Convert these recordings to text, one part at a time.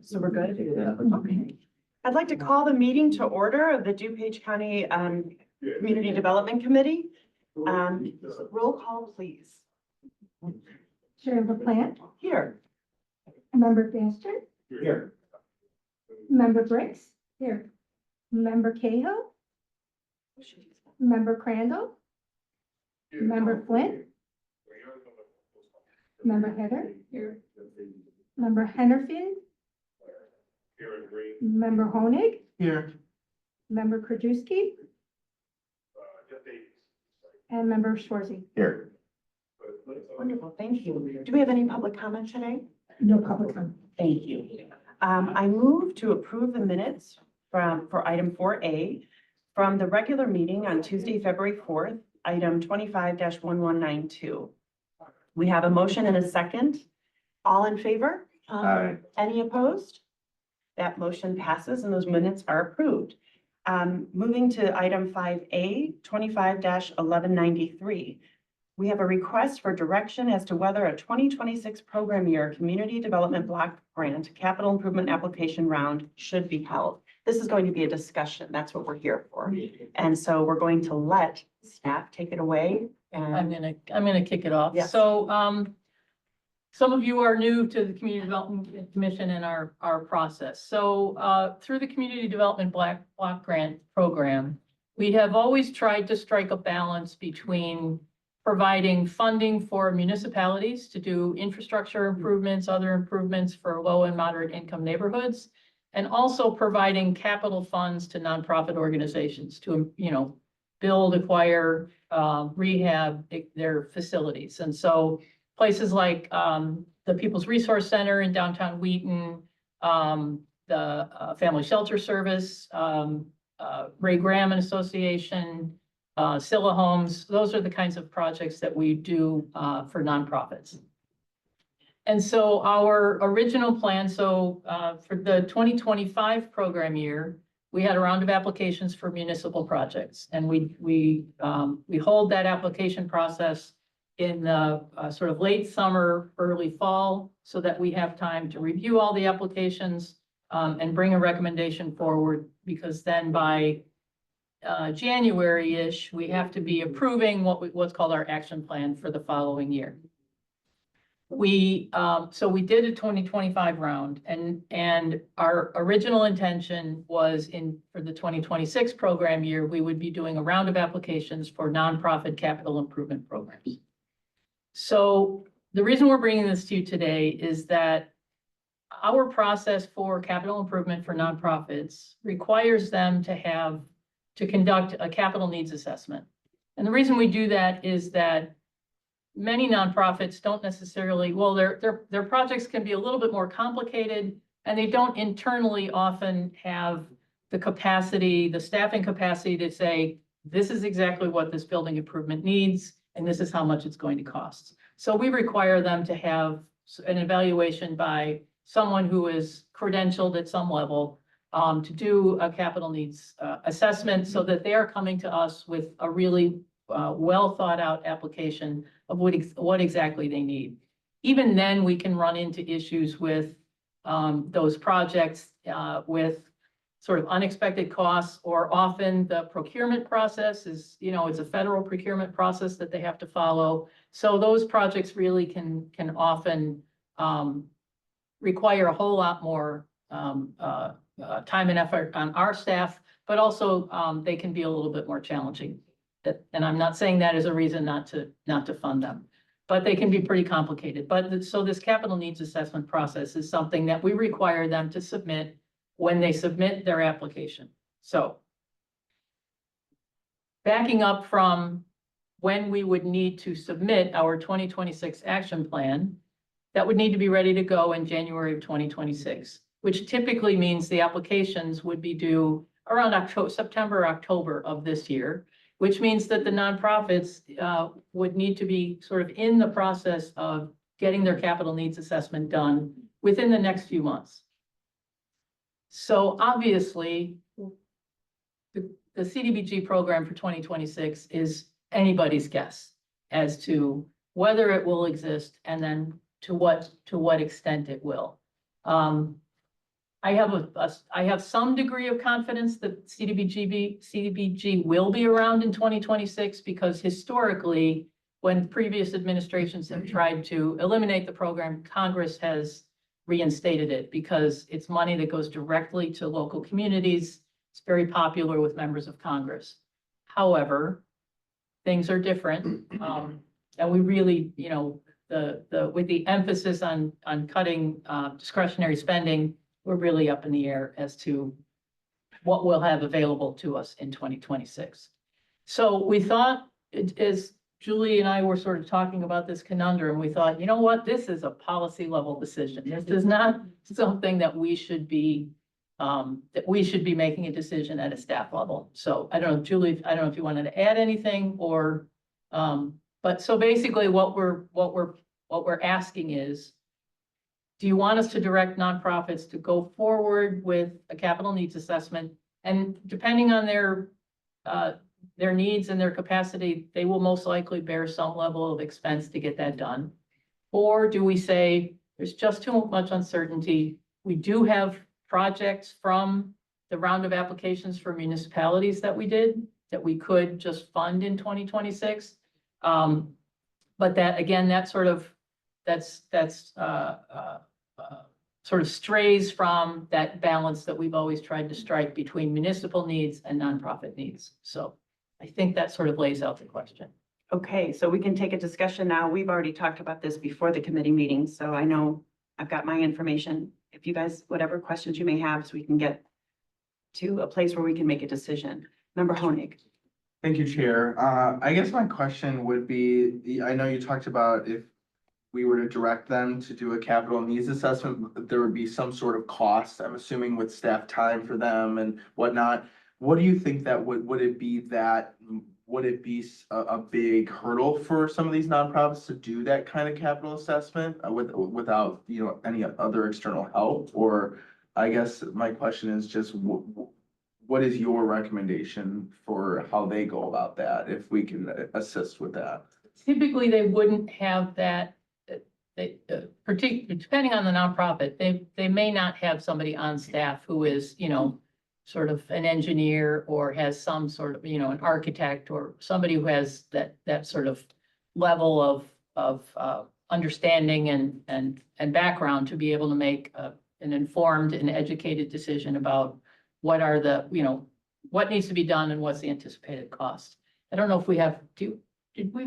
So we're good? Okay. I'd like to call the meeting to order of the DuPage County Community Development Committee. Roll call, please. Chair LaPlante, Here. Member Baster, Here. Member Briggs, here, Member Cahill, Member Crandall, Member Flint, Member Heather, here, Member Henderson, Member Honig, Here. Member Krajewski, and Member Schwarzy. Here. Wonderful, thank you. Do we have any public comment today? No public comment. Thank you. I move to approve the minutes for item 4A from the regular meeting on Tuesday, February 4th, item 25-1192. We have a motion and a second. All in favor? Aye. Any opposed? That motion passes and those minutes are approved. Moving to item 5A, 25-1193. We have a request for direction as to whether a 2026 program year Community Development Block Grant Capital Improvement Application Round should be held. This is going to be a discussion. That's what we're here for. And so we're going to let staff take it away. I'm And gonna kick it off. Yes. So, some of you are new to the Community Development Commission and our process. So, through the Community Development Block Grant Program, we have always tried to strike a balance between providing funding for municipalities to do infrastructure improvements, other improvements for low and moderate income neighborhoods, and also providing capital funds to nonprofit organizations to, build, acquire, rehab their facilities. And so places like the People's Resource Center in downtown Wheaton, the Family Shelter Service, Ray Graham and Association, Scylla Homes, those are the kinds of projects that we do for nonprofits. And so our original plan, for the 2025 program year, we had a round of applications for municipal projects. And we hold that application process in the sort of late summer, early fall, so that we have time to review all the applications and bring a recommendation forward, because then by January-ish, we have to be approving what's called our action plan for the following year. So we did a 2025 round, and our original intention was for the 2026 program year, we would be doing a round of applications for nonprofit capital improvement programs. So the reason we're bringing this to you today is that our process for capital improvement for nonprofits requires them to conduct a capital needs assessment. And the reason we do that is that many nonprofits don't necessarily, their projects can be a little bit more complicated, and they don't internally often have the capacity, the staffing capacity to say, this is exactly what this building improvement needs, and this is how much it's going to cost. So we require them to have an evaluation by someone who is credentialed at some level to do a capital needs assessment, so that they are coming to us with a really well thought out application of what exactly they need. Even then, we can run into issues with those projects with sort of unexpected costs, or often the procurement process is, it's a federal procurement process that they have to follow. So those projects really can often require a whole lot more time and effort on our staff, but also they can be a little bit more challenging. And I'm not saying that as a reason not to fund them, but they can be pretty complicated. But so this capital needs assessment process is something that we require them to submit when they submit their application. So backing up from when we would need to submit our 2026 action plan, that would need to be ready to go in January of 2026, which typically means the applications would be due around September, October of this year, which means that the nonprofits would need to be sort of in the process of getting their capital needs assessment done within the next few months. So obviously, the CDBG program for 2026 is anybody's guess as to whether it will exist, and then to what extent it will. I have some degree of confidence that CDBG will be around in 2026 because historically, when previous administrations have tried to eliminate the program, Congress has reinstated it because it's money that goes directly to local communities. It's very popular with members of Congress. However, things are different. And we really, you know, with the emphasis on cutting discretionary spending, we're really up in the air as to what we'll have available to us in 2026. So we thought, as Julie and I were sort of talking about this conundrum, we thought, you know what, this is a policy level decision. This is not something that we should be making a decision at a staff level. So I don't know, Julie, I don't know if you wanted to add anything or, but so basically what we're asking is, do you want us to direct nonprofits to go forward with a capital needs assessment? And depending on their needs and their capacity, they will most likely bear some level of expense to get that done. Or do we say, there's just too much uncertainty. We do have projects from the round of applications for municipalities that we did that we could just fund in 2026. But that, again, that sort of, sort of strays from that balance that we've always tried to strike between municipal needs and nonprofit needs. So I think that sort of lays out the question. Okay, so we can take a discussion now. We've already talked about this before the committee meeting, so I know I've got my information. If you guys, whatever questions you may have, so we can get to a place where we can make a decision. Member Honig. Thank you, Chair. I guess my question would be, I know you talked about if we were to direct them to do a capital needs assessment, there would be some sort of cost, I'm assuming with staff time for them and whatnot. What do you think that would it be a big hurdle for some of these nonprofits to do that kind of capital assessment without, you know, any other external help? Or I guess my question is just what is your recommendation for how they go about that, if we can assist with that? Typically, they wouldn't have that. Depending on the nonprofit, they may not have somebody on staff who is, you know, sort of an engineer or has some sort of, you know, an architect or somebody who has that sort of level of understanding and background to be able to make an informed and educated decision about what are the, you know, what needs to be done and what's the anticipated cost. I don't know if we have,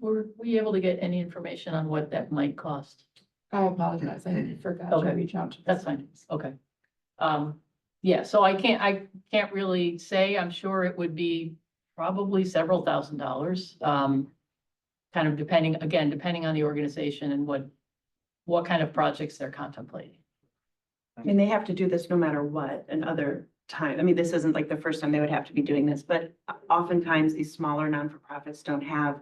were we able to get any information on what that might cost? I apologize. I forgot to Okay. reach out. That's fine. Okay. Yeah, so I can't really say. I'm sure it would be probably several $1,000s. Kind of depending on the organization and what kind of projects they're contemplating. I mean, they have to do this no matter what, another time. I mean, this isn't like the first time they would have to be doing this, but oftentimes these smaller non-for-profits don't have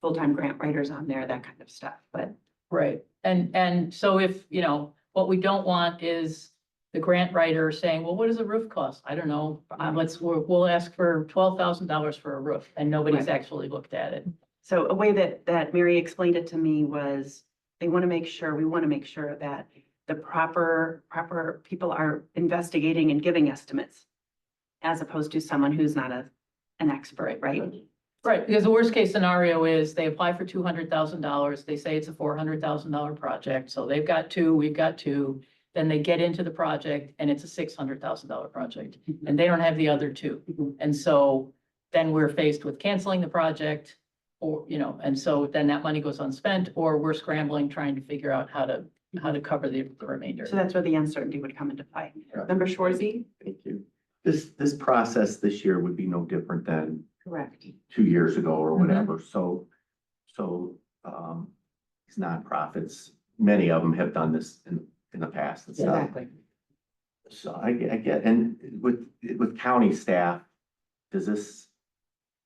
full-time grant writers on there, that kind of stuff, but. Right. And so if, you know, what we don't want is the grant writer saying, well, what does a roof cost? I don't know. We'll ask for $12,000 for a roof and nobody's Right. actually looked at it. So a way that Mary explained it to me was we want to make sure that the proper people are investigating and giving estimates as opposed to someone who's not an expert, right? Right, because the worst case scenario is they apply for $200,000. They say it's a $400,000 project. So they've got two, we've got two. Then they get into the project and it's a $600,000 project and they don't have the other two. And so then we're faced with canceling the project or, you know, and so then that money goes unspent or we're scrambling, trying to figure out how to cover the remainder. So that's where the uncertainty would come into play. Right. Member Schwarzy? Thank you. This process this year would be no different than Correct. 2 years ago or Mhm. whatever. So, these nonprofits, many of them have done this in the past and stuff. Exactly. So I get, and with county staff, does this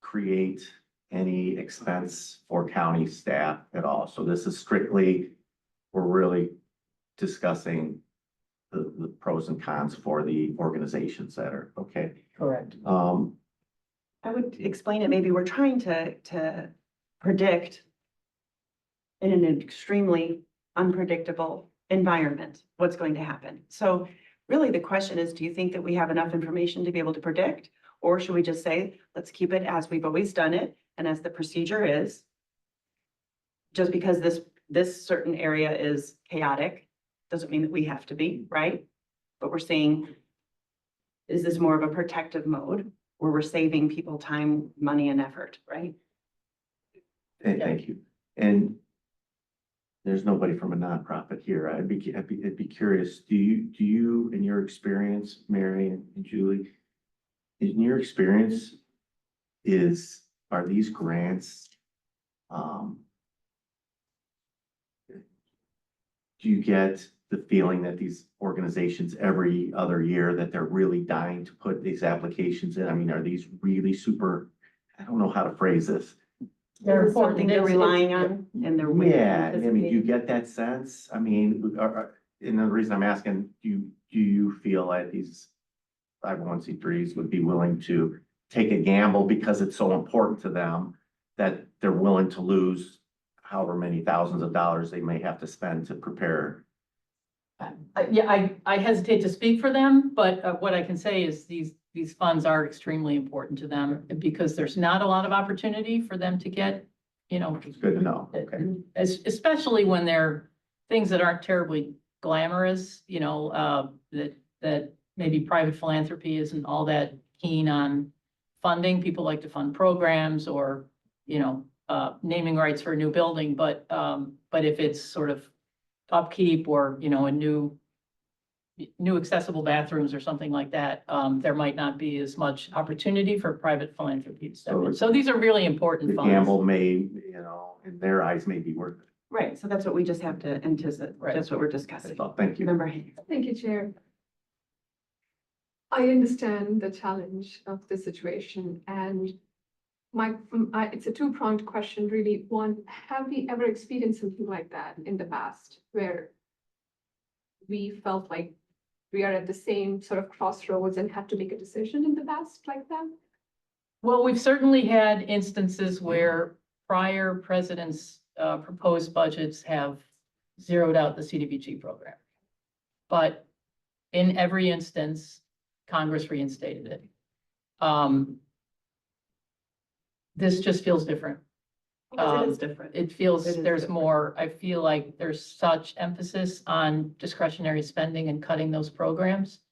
create any expense for county staff at all? So this is strictly, we're really discussing the pros and cons for the organizations that are, okay. Correct. I would explain it, maybe we're trying to predict in an extremely unpredictable environment what's going to happen. So really the question is, do you think that we have enough information to be able to predict? Or should we just say, let's keep it as we've always done it and as the procedure is? Just because this certain area is chaotic, doesn't mean that we have to be, right? But we're saying, is this more of a protective mode where we're saving people time, money and effort, right? Thank you. And there's nobody from a nonprofit here. I'd be curious, do you, in your experience, Mary and Julie, in your experience, are these grants, do you get the feeling that these organizations every other year that they're really dying to put these applications in? I mean, are these really super, I don't know how to phrase this. They're Is it something important. they're It's- relying on and they're waiting. Yeah, I mean, do you get that sense? I mean, and the reason I'm asking, do you feel like these 501c3s would be willing to take a gamble because it's so important to them that they're willing to lose however many thousands of dollars they may have to spend to prepare? Yeah, I hesitate to speak for them, but what I can say is these funds are extremely important to them because there's not a lot of opportunity for them to get, you know, It's good to know, okay. especially when they're things that aren't terribly glamorous, you know, that maybe private philanthropy isn't all that keen on funding. People like to fund programs or, you know, naming rights for a new building, but if it's sort of upkeep or, you know, a new accessible bathrooms or something like that, there might not be as much opportunity for private philanthropy to step in. So these are really important The funds. gamble may, you know, in their eyes may be worth it. Right, so that's what we just have to anticipate. Right. That's what we're discussing. That's all. Thank you. Member Hayes. Thank you, Chair. I understand the challenge of the situation and it's a two-pronged question, really. One, have we ever experienced something like that in the past where we felt like we are at the same sort of crossroads and had to make a decision in the past like that? Well, we've certainly had instances where prior presidents' proposed budgets have zeroed out the CDBG program. But in every instance, Congress reinstated it. This just feels different. Because it is different. It feels It is there's different. more, I feel like there's such emphasis on discretionary spending and cutting those programs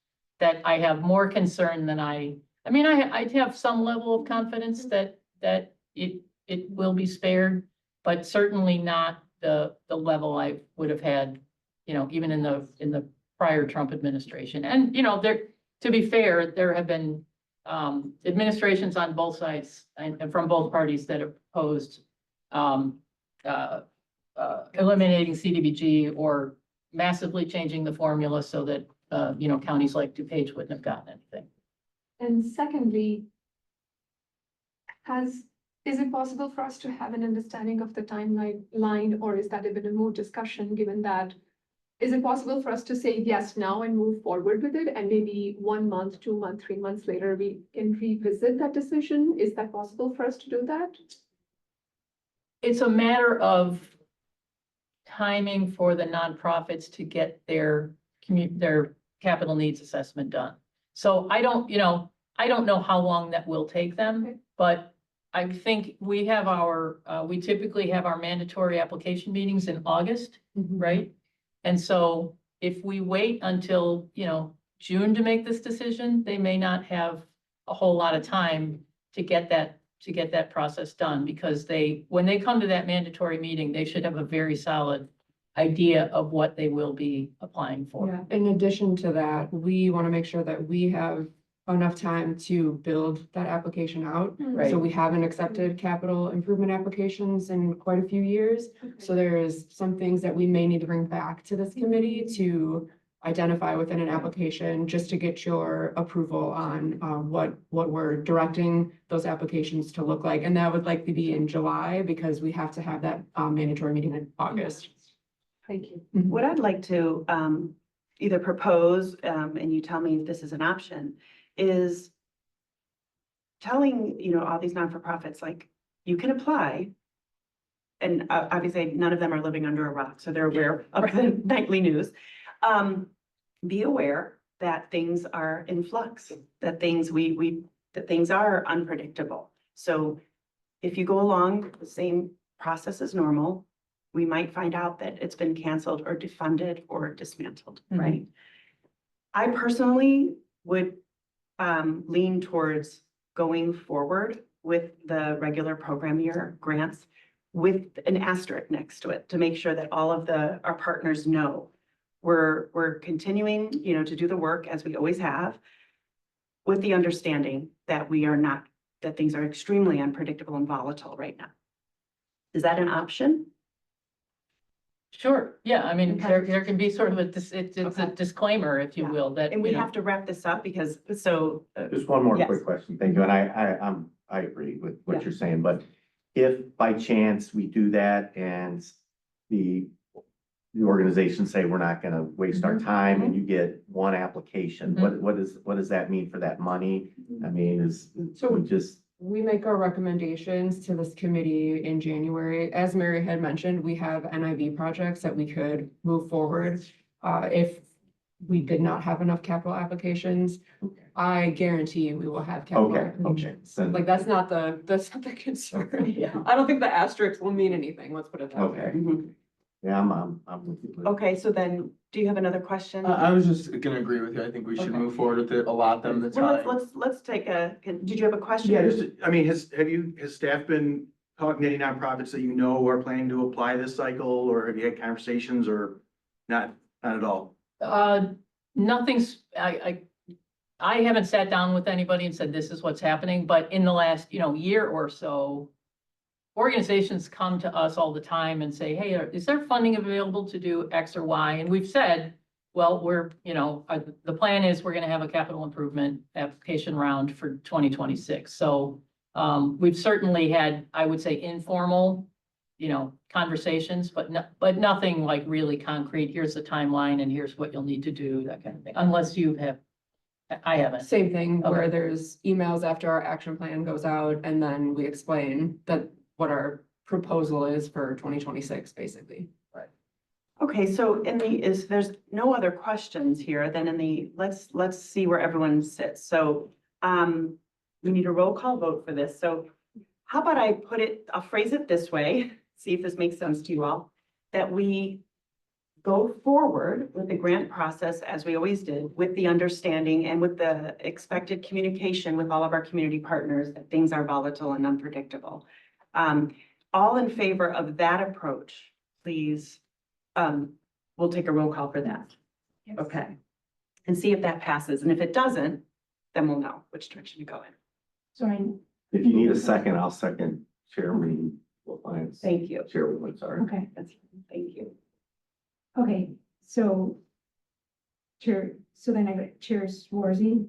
that I have more concern than I mean, I have some level of confidence that it will be spared, but certainly not the level I would have had, you know, even in the prior Trump administration. And, you know, to be fair, there have been administrations on both sides and from both parties that have proposed eliminating CDBG or massively changing the formula so that, you know, counties like DuPage wouldn't have gotten anything. And secondly, is it possible for us to have an understanding of the timeline, or is that even a more discussion, given that, is it possible for us to say yes now and move forward with it, and maybe 1 month, 2 months, 3 months later, we can revisit that decision? Is that possible for us to do that? It's a matter of timing for the nonprofits to get their capital needs assessment done. So I don't know how long that will take them, Okay. but I think we typically have our mandatory application meetings in August, right? And so if we wait until, you know, June to make this decision, they may not have a whole lot of time to get that process done, because when they come to that mandatory meeting, they should have a very solid idea of what they will be applying for. Yeah, in addition to that, we want to make sure that we have enough time to build that application out. Right. So we haven't accepted capital improvement applications in quite a few years. So there is some things that we may need to bring back to this committee to identify within an application, just to get your approval on what we're directing those applications to look like. And that would likely be in July, because we have to have that mandatory meeting in August. Thank you. What I'd like to either propose, and you tell me if this is an option, is telling, you know, all these not-for-profits, like, you can apply. And obviously, none of them are living under a rock, so they're aware of the nightly news. Be aware that things are in flux, that things that things are unpredictable. So if you go along the same process as normal, we might find out that it's been canceled or defunded or dismantled, Mhm. right? I personally would lean towards going forward with the regular program year grants with an asterisk next to it to make sure that all of our partners know we're continuing, to do the work as we always have, with the understanding that that things are extremely unpredictable and volatile right now. Is that an option? Sure, yeah, I mean, Okay. there can be sort of it's a Okay. disclaimer, if you Yeah. will, that, And we you know. have to wrap this up because, Just one more Yes. quick question. Thank you. And I agree with what Yeah. you're saying, but if by chance we do that and the organizations say we're not gonna waste our time and you get one application, what does that mean for that money? I mean, So- we just, We make our recommendations to this committee in January. As Mary had mentioned, we have NIV projects that we could move forward. If we did not have enough capital applications, I guarantee you we will have capital Okay, applications. then- Like, that's not the concern. Yeah. I don't think the asterisks will mean anything, let's put it that way. okay, Mhm. yeah, I'm with you. Okay, so then, do you have another question? I was just gonna agree with you. I think we should Okay. move forward with it, allot them the Well, time. let's take did you have a question? Yeah, I mean, has staff been talking to any nonprofits that are planning to apply this cycle, or have you had conversations, or not at all? Nothing's, I haven't sat down with anybody and said, this is what's happening, but in the last, year or so, organizations come to us all the time and say, hey, is there funding available to do X or Y? And we've said, well, the plan is we're gonna have a capital improvement application round for 2026. So we've certainly had, I would say, informal, conversations, but nothing like really concrete. Here's the timeline and here's what you'll need to do, that kind of thing, unless you have, I haven't. Same thing where Okay. there's emails after our action plan goes out and then we explain what our proposal is for 2026, basically. Okay, so there's no other questions here, then let's see where everyone sits. So, we need a roll call vote for this. So how about I'll phrase it this way, see if this makes sense to you all, that we go forward with the grant process as we always did, with the understanding and with the expected communication with all of our community partners that things are volatile and unpredictable. All in favor of that approach, please, we'll take a roll call for that. Okay. And see if that passes. And if it doesn't, then we'll know which direction to go in. Sorry, If you need a second, I'll second Chairman LaPlante's. Thank you. Chairwoman, sorry. okay, Thank you. okay, so. Then I got Chair Swarzy.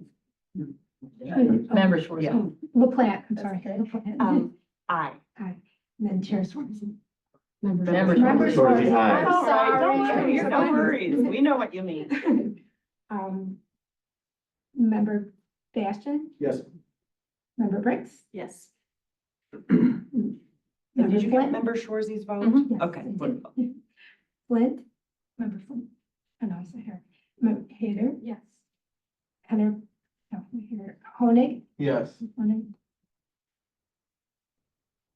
Member Schwartz. Yeah. LaPlante, I'm sorry. LaPlante. Aye. And then Chair Swarzy. Member Member Schwartz. Swarzy. Aye. I'm All right, don't sorry. worry, no worries. We know what you mean. Member Bastian, Yes. Member Briggs. Yes. Member Did you get Flint. member Schwarzy's vote? Mhm. Yes. Okay, wonderful. Flint, member Flint. Oh, no, I said her. Hader, Yes. Heather, no, here, Honig, Yes. Honig.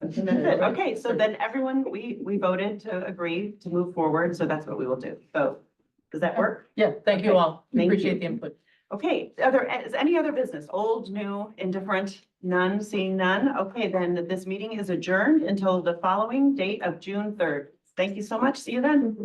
Okay, so then everyone, we voted to agree to move forward, so that's what we will do. So, does that work? Yeah, thank you Okay. all. Thank Appreciate you. the input. Okay, is any other business, old, new, indifferent? None, seeing none. Okay, then this meeting is adjourned until the following date of June 3rd. Thank you so much. See you then.